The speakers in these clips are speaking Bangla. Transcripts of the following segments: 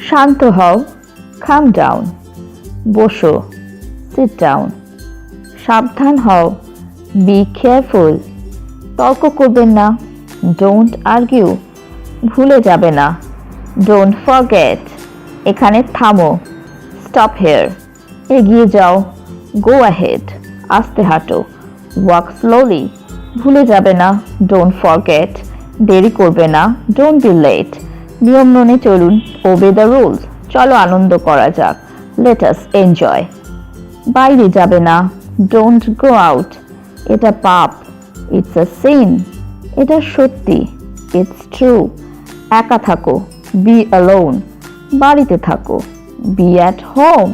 শান্ত হও, calm down. বসো, sit down. সাবধান হও, be careful. তর্ক করবেন না, don't argue. ভুলে যাবে না, don't forget. এখানে থামো, stop here. এগিয়ে যাও, go ahead. আস্তে হাঁটো, walk slowly. ভুলে যাবে না, don't forget. দেরি করবে না, don't be late. নিয়ম মেনে চলুন, obey the rules. চলো আনন্দ করা যাক, let us enjoy. বাইরে যাবে না, don't go out. এটা পাপ, it's a sin. এটা সত্যি, it's true. একা থাকো, be alone. বাড়িতে থাকো, be at home.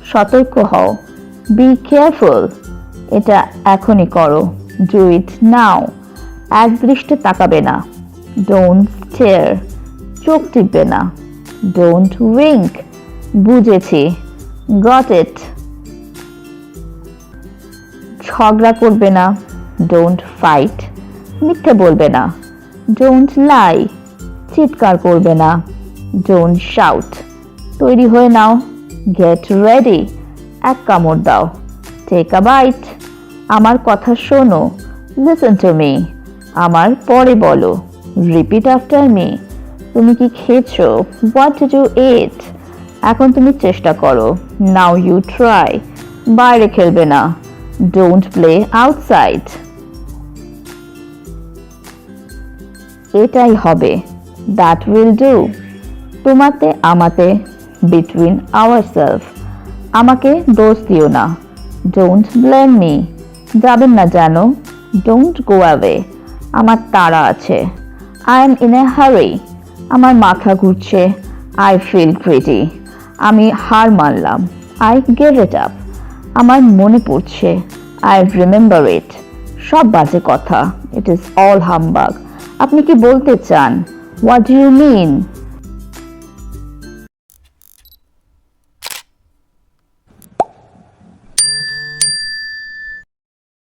সতর্ক হও, be careful. এটা এখনই করো, do it now. এক দৃষ্টে তাকাবে না, don't stare. চোখ টিপবে না, don't wink. বুঝেছি, got it. ঝগড়া করবে না, don't fight. মিথ্যে বলবে না, don't lie. চিৎকার করবে না, don't shout. তৈরি হয়ে নাও, get ready. এক কামড় দাও, take a bite. আমার কথা শোনো, listen to me. আমার পরে বলো, repeat after me. তুমি কি খেয়েছো, what did you eat? এখন তুমি চেষ্টা করো, now you try. বাইরে খেলবে না, don't play outside. এটাই হবে, that will do. তোমাতে আমাতে, between ourselves. আমাকে দোষ দিও না, don't blame me. যাবেন না জানো, don't go away. আমার তাড়া আছে, I am in a hurry. আমার মাথা ঘুরছে, I feel gritty. আমি হার মানলাম, I gave it up. আমার মনে পড়ছে, I remember it. সব বাজে কথা, it is all humbug. আপনি কি বলতে চান, what do you mean?